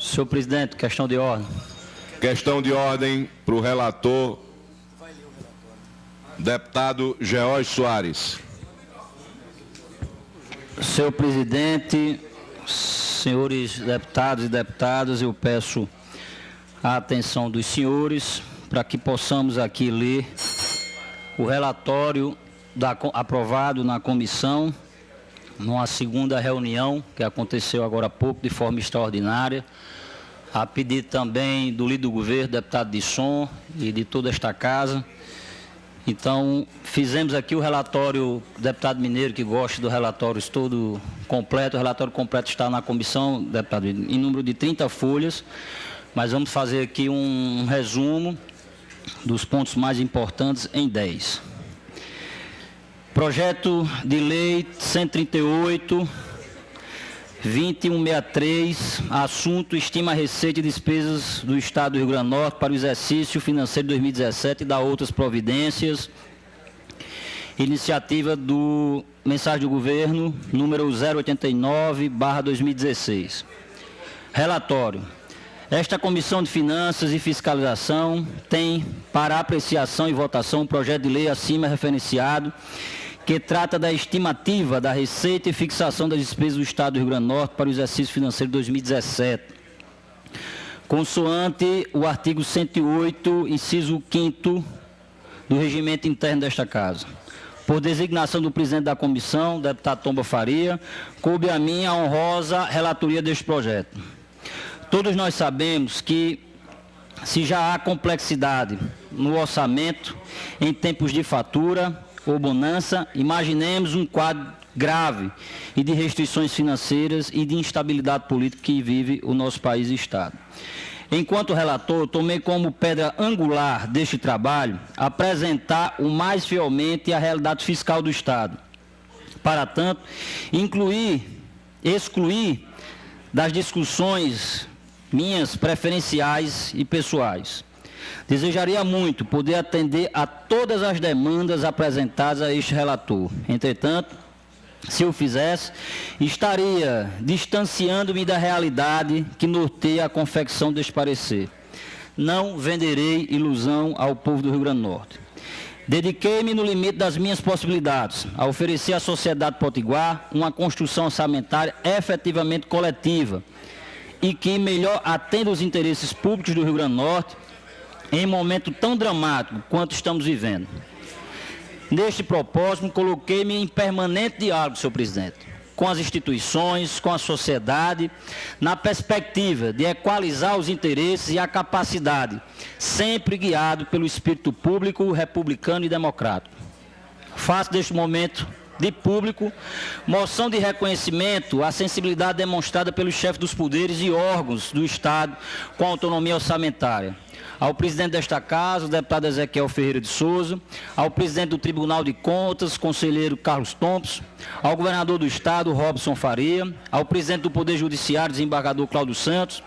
Senhor presidente, questão de ordem. Questão de ordem para o relator, deputado George Soares. Senhor presidente, senhores deputados e deputadas, eu peço a atenção dos senhores para que possamos aqui ler o relatório aprovado na comissão, numa segunda reunião que aconteceu agora há pouco, de forma extraordinária, a pedido também do líder do governo, deputado Disson, e de toda esta casa. Então, fizemos aqui o relatório, deputado Mineiro, que gosta do relatório todo completo, o relatório completo está na comissão, deputado, em número de 30 folhas, mas vamos fazer aqui um resumo dos pontos mais importantes em 10. Projeto de Lei 138, 2163, assunto estima receita e despesas do Estado do Rio Grande do Norte para o exercício financeiro de 2017 e da outras providências. Iniciativa do Mensagem do Governo, número 089/2016. Relatório. Esta Comissão de Finanças e Fiscalização tem para apreciação e votação um projeto de lei acima referenciado, que trata da estimativa da receita e fixação das despesas do Estado do Rio Grande do Norte para o exercício financeiro de 2017. Consoante o artigo 108, inciso 5º do regimento interno desta Casa. Por designação do presidente da comissão, deputado Tomba Faria, coube a mim a honrosa relatoria deste projeto. Todos nós sabemos que, se já há complexidade no orçamento em tempos de fatura ou bonança, imaginemos um quadro grave e de restrições financeiras e de instabilidade política que vive o nosso país e Estado. Enquanto relator, tomei como pedra angular deste trabalho apresentar o mais fielmente a realidade fiscal do Estado. Para tanto, excluir das discussões minhas preferenciais e pessoais. Desejaria muito poder atender a todas as demandas apresentadas a este relator. Entretanto, se eu fizesse, estaria distanciando-me da realidade que norteia a confecção deste parecer. Não venderei ilusão ao povo do Rio Grande do Norte. Dediquei-me, no limite das minhas possibilidades, a oferecer à sociedade potiguar uma construção orçamentária efetivamente coletiva e que melhor atenda os interesses públicos do Rio Grande do Norte em momento tão dramático quanto estamos vivendo. Neste propósito, coloquei-me em permanente diálogo, senhor presidente, com as instituições, com a sociedade, na perspectiva de equalizar os interesses e a capacidade, sempre guiado pelo espírito público, republicano e democrático. Faço deste momento de público moção de reconhecimento à sensibilidade demonstrada pelos chefes dos poderes e órgãos do Estado com autonomia orçamentária. Ao presidente desta Casa, o deputado Ezequiel Ferreira de Souza, ao presidente do Tribunal de Contas, conselheiro Carlos Thompson, ao governador do Estado, Robson Faria, ao presidente do Poder Judiciário, desembargador Cláudio Santos,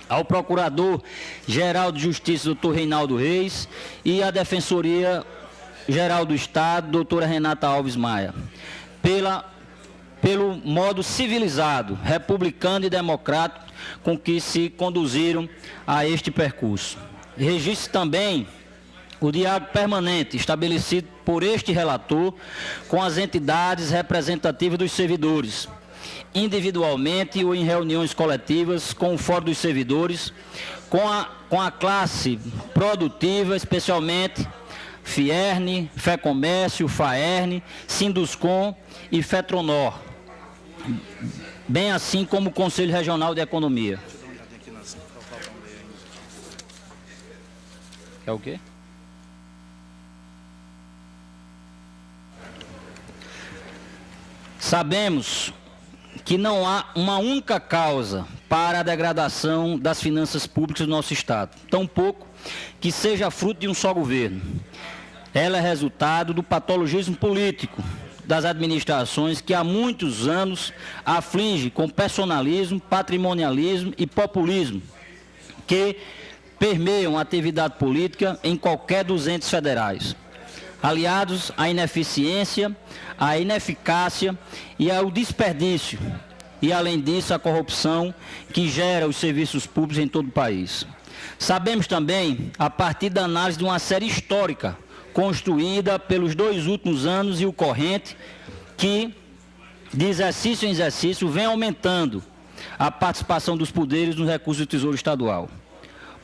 ao procurador-geral de Justiça, doutor Reinaldo Reis, e à Defensoria-Geral do Estado, doutora Renata Alves Maia, pelo modo civilizado, republicano e democrático com que se conduziram a este percurso. Registro também o diálogo permanente estabelecido por este relator com as entidades representativas dos servidores, individualmente ou em reuniões coletivas com o Fórum dos Servidores, com a classe produtiva, especialmente Fierne, FEComércio, FAERN, Sinduscom e FETRONOR, bem assim como o Conselho Regional de Economia. É o quê? Sabemos que não há uma única causa para a degradação das finanças públicas do nosso Estado, tampouco que seja fruto de um só governo. Ela é resultado do patologismo político das administrações que há muitos anos aflige com personalismo, patrimonialismo e populismo, que permeiam a atividade política em qualquer dos entes federais, aliados à ineficiência, à ineficácia e ao desperdício e, além disso, a corrupção que gera os serviços públicos em todo o país. Sabemos também, a partir da análise de uma série histórica, construída pelos 2 últimos anos e o corrente, que, de exercício em exercício, vem aumentando a participação dos poderes nos recursos do Tesouro Estadual.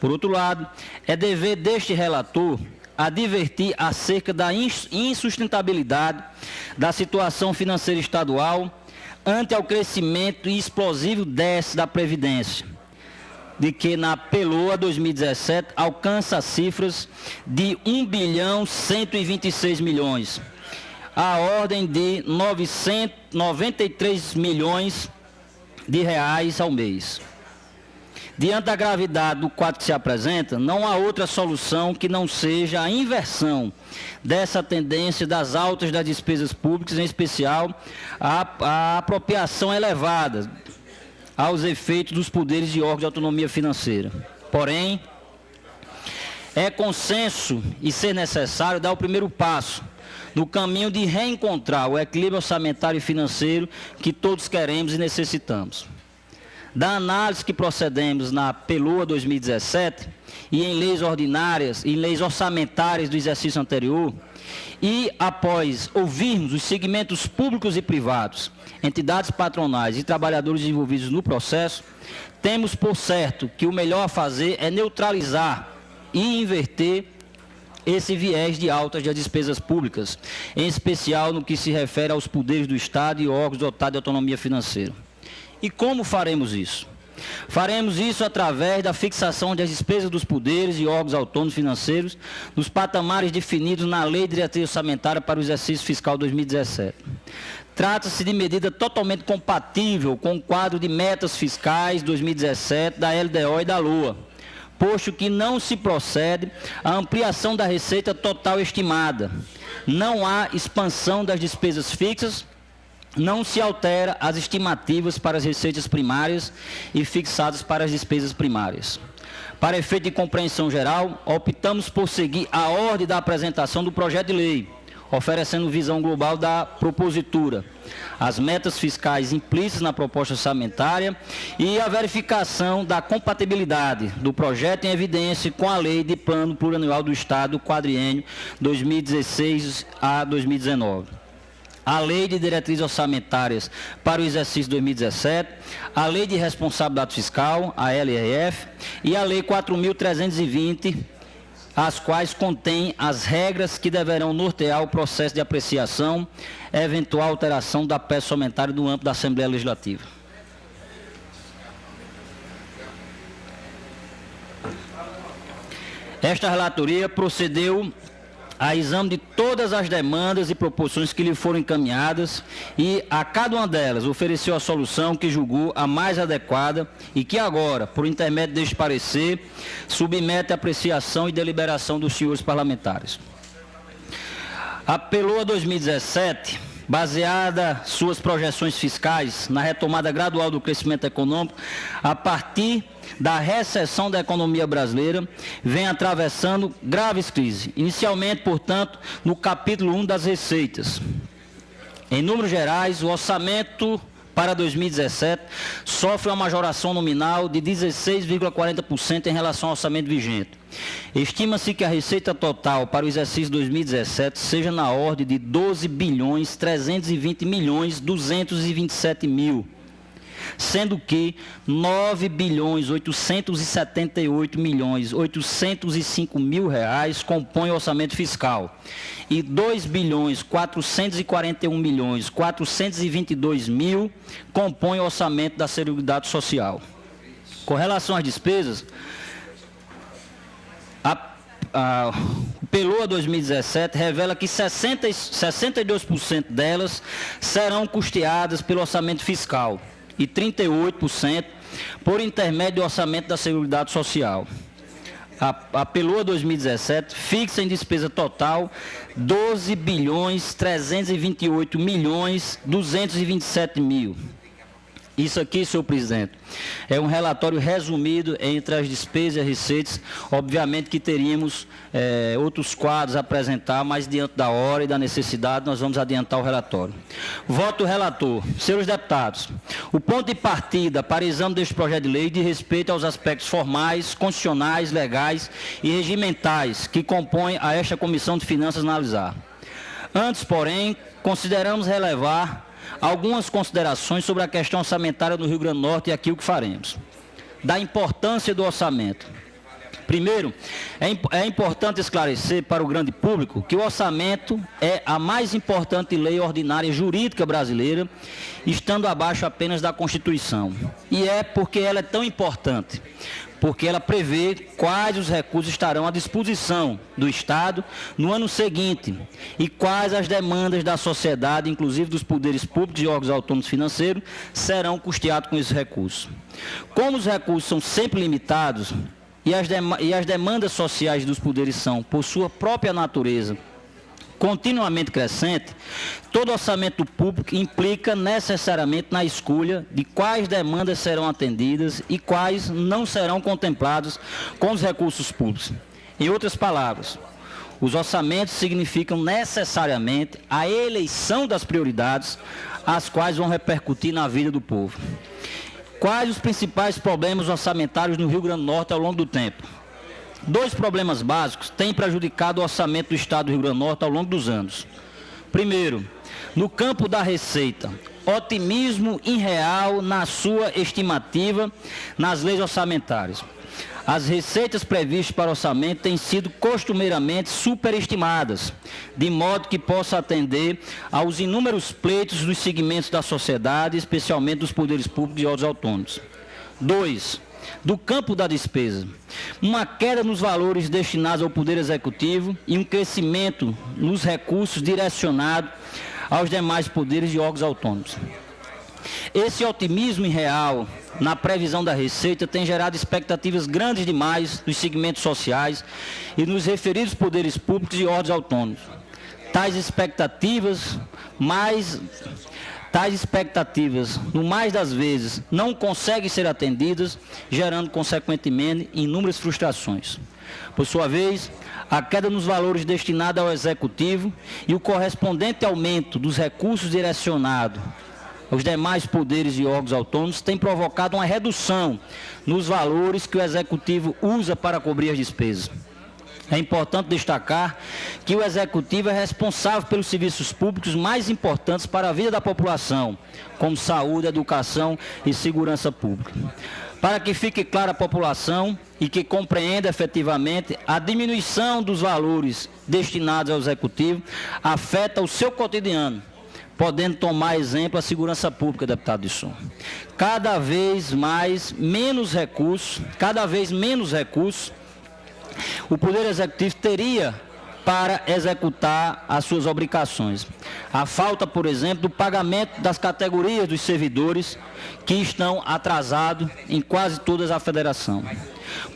Por outro lado, é dever deste relator advertir acerca da insustentabilidade da situação financeira estadual ante ao crescimento explosivo déficit da Previdência, de que na PELOA 2017 alcança cifras de 1.126 bilhões, a ordem de 993 milhões de reais ao mês. Diante da gravidade do quadro que se apresenta, não há outra solução que não seja a inversão dessa tendência das altas das despesas públicas, em especial a apropriação elevada aos efeitos dos poderes e órgãos de autonomia financeira. Porém, é consenso e ser necessário dar o primeiro passo no caminho de reencontrar o equilíbrio orçamentário e financeiro que todos queremos e necessitamos. Da análise que procedemos na PELOA 2017 e em leis ordinárias e leis orçamentárias do exercício anterior, e após ouvirmos os segmentos públicos e privados, entidades patronais e trabalhadores envolvidos no processo, temos por certo que o melhor a fazer é neutralizar e inverter esse viés de altas das despesas públicas, em especial no que se refere aos poderes do Estado e órgãos dotados de autonomia financeira. E como faremos isso? Faremos isso através da fixação das despesas dos poderes e órgãos autônomos financeiros nos patamares definidos na Lei de Diretriz Orçamentária para o exercício fiscal 2017. Trata-se de medida totalmente compatível com o quadro de metas fiscais 2017 da LDO e da LOA, posto que não se procede à ampliação da receita total estimada. Não há expansão das despesas fixas, não se altera as estimativas para as receitas primárias e fixadas para as despesas primárias. Para efeito de compreensão geral, optamos por seguir a ordem da apresentação do projeto de lei, oferecendo visão global da propositura, as metas fiscais implícitas na proposta orçamentária e a verificação da compatibilidade do projeto em evidência com a Lei de Plano Plurianual do Estado, quadriênio 2016 a 2019. A Lei de Diretrizes Orçamentárias para o exercício 2017, a Lei de Responsabilidade Fiscal, a LRF, e a Lei 4.320, as quais contêm as regras que deverão nortear o processo de apreciação e eventual alteração da peça orçamentária no âmbito da Assembleia Legislativa. Esta relatoria procedeu a exame de todas as demandas e proposições que lhe foram encaminhadas e a cada uma delas ofereceu a solução que julgou a mais adequada e que agora, por intermédio deste parecer, submete à apreciação e deliberação dos senhores parlamentares. A PELOA 2017, baseada suas projeções fiscais na retomada gradual do crescimento econômico, a partir da recessão da economia brasileira, vem atravessando graves crises, inicialmente, portanto, no capítulo 1 das receitas. Em números gerais, o orçamento para 2017 sofre uma majoração nominal de 16,40% em relação ao orçamento vigente. Estima-se que a receita total para o exercício 2017 seja na ordem de 12.320.227.000, sendo que 9.878.805.000 reais compõem o orçamento fiscal e 2.441.422.000 compõem o orçamento da Seguridade Social. Com relação às despesas, o PELOA 2017 revela que 62% delas serão custeadas pelo orçamento fiscal e 38% por intermédio do orçamento da Seguridade Social. A PELOA 2017 fixa em despesa total 12.328.227.000. Isso aqui, senhor presidente, é um relatório resumido entre as despesas e as receitas. Obviamente que teríamos outros quadros a apresentar, mas diante da hora e da necessidade, nós vamos adiantar o relatório. Voto do relator. Senhores deputados, o ponto de partida para exame deste projeto de lei diz respeito aos aspectos formais, constitucionais, legais e regimentais que compõem a esta Comissão de Finanças analisar. Antes, porém, consideramos relevar algumas considerações sobre a questão orçamentária no Rio Grande do Norte e aqui o que faremos. Da importância do orçamento. Primeiro, é importante esclarecer para o grande público que o orçamento é a mais importante lei ordinária jurídica brasileira, estando abaixo apenas da Constituição. E é porque ela é tão importante, porque ela prevê quais os recursos estarão à disposição do Estado no ano seguinte e quais as demandas da sociedade, inclusive dos poderes públicos e órgãos autônomos financeiros, serão custeados com esses recursos. Como os recursos são sempre limitados e as demandas sociais dos poderes são, por sua própria natureza, continuamente crescente, todo orçamento público implica necessariamente na escolha de quais demandas serão atendidas e quais não serão contempladas com os recursos públicos. Em outras palavras, os orçamentos significam necessariamente a eleição das prioridades, as quais vão repercutir na vida do povo. Quais os principais problemas orçamentários no Rio Grande do Norte ao longo do tempo? Dois problemas básicos têm prejudicado o orçamento do Estado do Rio Grande do Norte ao longo dos anos. Primeiro, no campo da receita, otimismo irreal na sua estimativa nas leis orçamentárias. As receitas previstas para o orçamento têm sido costumeiramente superestimadas, de modo que possa atender aos inúmeros pleitos dos segmentos da sociedade, especialmente dos poderes públicos e órgãos autônomos. 2. Do campo da despesa, uma queda nos valores destinados ao Poder Executivo e um crescimento nos recursos direcionados aos demais poderes e órgãos autônomos. Esse otimismo irreal na previsão da receita tem gerado expectativas grandes demais dos segmentos sociais e nos referidos poderes públicos e órgãos autônomos. Tais expectativas, no mais das vezes, não conseguem ser atendidas, gerando, consequentemente, inúmeras frustrações. Por sua vez, a queda nos valores destinados ao Executivo e o correspondente aumento dos recursos direcionados aos demais poderes e órgãos autônomos tem provocado uma redução nos valores que o Executivo usa para cobrir as despesas. É importante destacar que o Executivo é responsável pelos serviços públicos mais importantes para a vida da população, como saúde, educação e segurança pública. Para que fique clara à população e que compreenda efetivamente, a diminuição dos valores destinados ao Executivo afeta o seu cotidiano, podendo tomar exemplo a segurança pública, deputado de som. Cada vez menos recursos, o Poder Executivo teria para executar as suas obrigações. A falta, por exemplo, do pagamento das categorias dos servidores que estão atrasados em quase toda a federação.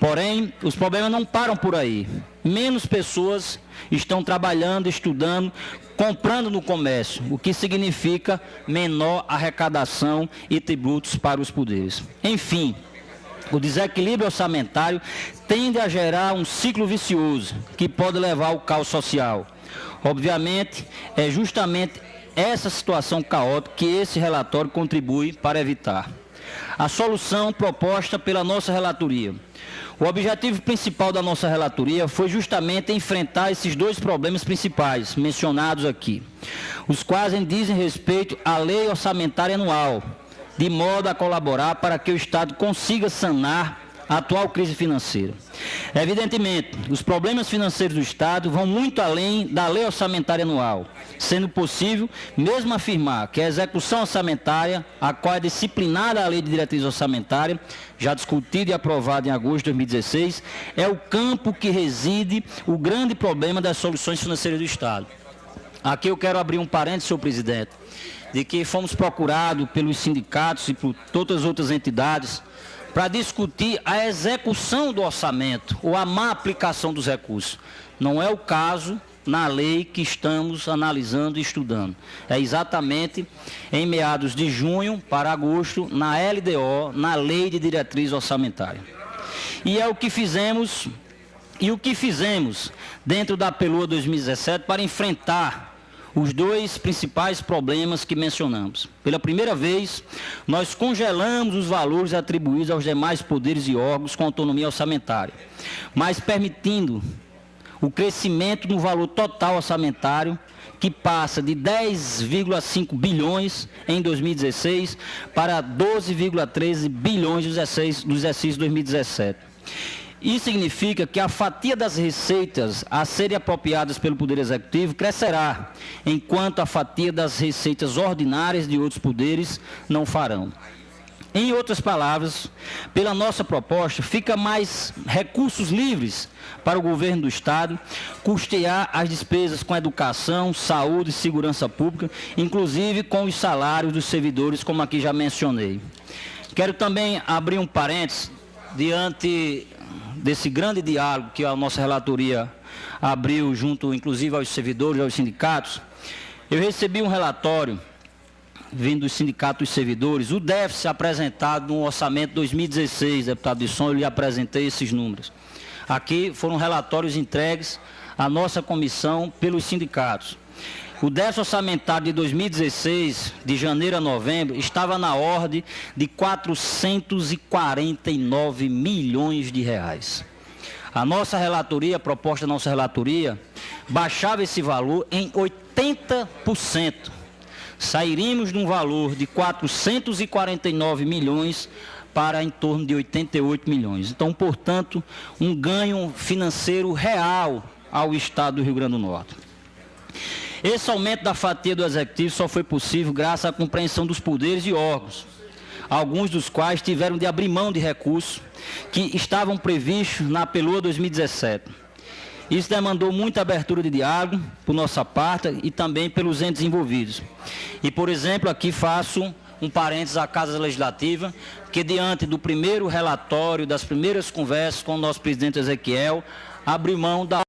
Porém, os problemas não param por aí. Menos pessoas estão trabalhando, estudando, comprando no comércio, o que significa menor arrecadação e tributos para os poderes. Enfim, o desequilíbrio orçamentário tende a gerar um ciclo vicioso que pode levar ao caos social. Obviamente, é justamente essa situação caótica que esse relatório contribui para evitar. A solução proposta pela nossa relatoria. O objetivo principal da nossa relatoria foi justamente enfrentar esses dois problemas principais mencionados aqui, os quais dizem respeito à lei orçamentária anual, de modo a colaborar para que o Estado consiga sanar a atual crise financeira. Evidentemente, os problemas financeiros do Estado vão muito além da lei orçamentária anual, sendo possível mesmo afirmar que a execução orçamentária, a qual é disciplinada a lei de diretriz orçamentária, já discutida e aprovada em agosto de 2016, é o campo que reside o grande problema das soluções financeiras do Estado. Aqui eu quero abrir um parênteses, senhor presidente, de que fomos procurados pelos sindicatos e por todas as outras entidades para discutir a execução do orçamento ou a má aplicação dos recursos. Não é o caso na lei que estamos analisando e estudando. É exatamente em meados de junho para agosto, na LDO, na Lei de Diretriz Orçamentária. E é o que fizemos, dentro da PELOA 2017 para enfrentar os dois principais problemas que mencionamos. Pela primeira vez, nós congelamos os valores atribuídos aos demais poderes e órgãos com autonomia orçamentária, mas permitindo o crescimento no valor total orçamentário, que passa de 10,5 bilhões em 2016 para 12,13 bilhões do exercício 2017. Isso significa que a fatia das receitas a serem apropriadas pelo Poder Executivo crescerá, enquanto a fatia das receitas ordinárias de outros poderes não farão. Em outras palavras, pela nossa proposta, fica mais recursos livres para o governo do Estado custear as despesas com educação, saúde e segurança pública, inclusive com os salários dos servidores, como aqui já mencionei. Quero também abrir um parênteses diante desse grande diálogo que a nossa relatoria abriu junto, inclusive, aos servidores e aos sindicatos. Eu recebi um relatório vindo do Sindicato dos Servidores, o déficit apresentado no orçamento 2016, deputado Disson, eu lhe apresentei esses números. Aqui foram relatórios entregues à nossa comissão pelos sindicatos. O déficit orçamentário de 2016, de janeiro a novembro, estava na ordem de 449 milhões de reais. A nossa relatoria, a proposta da nossa relatoria, baixava esse valor em 80%. Sairíamos de um valor de 449 milhões para em torno de 88 milhões. Então, portanto, um ganho financeiro real ao Estado do Rio Grande do Norte. Esse aumento da fatia do Executivo só foi possível graças à compreensão dos poderes e órgãos, alguns dos quais tiveram de abrir mão de recursos que estavam previstos na PELOA 2017. Isso demandou muita abertura de diálogo por nossa parte e também pelos entes envolvidos. E, por exemplo, aqui faço um parênteses à Casa Legislativa, que diante do primeiro relatório, das primeiras conversas com o nosso presidente Ezequiel, abriu mão da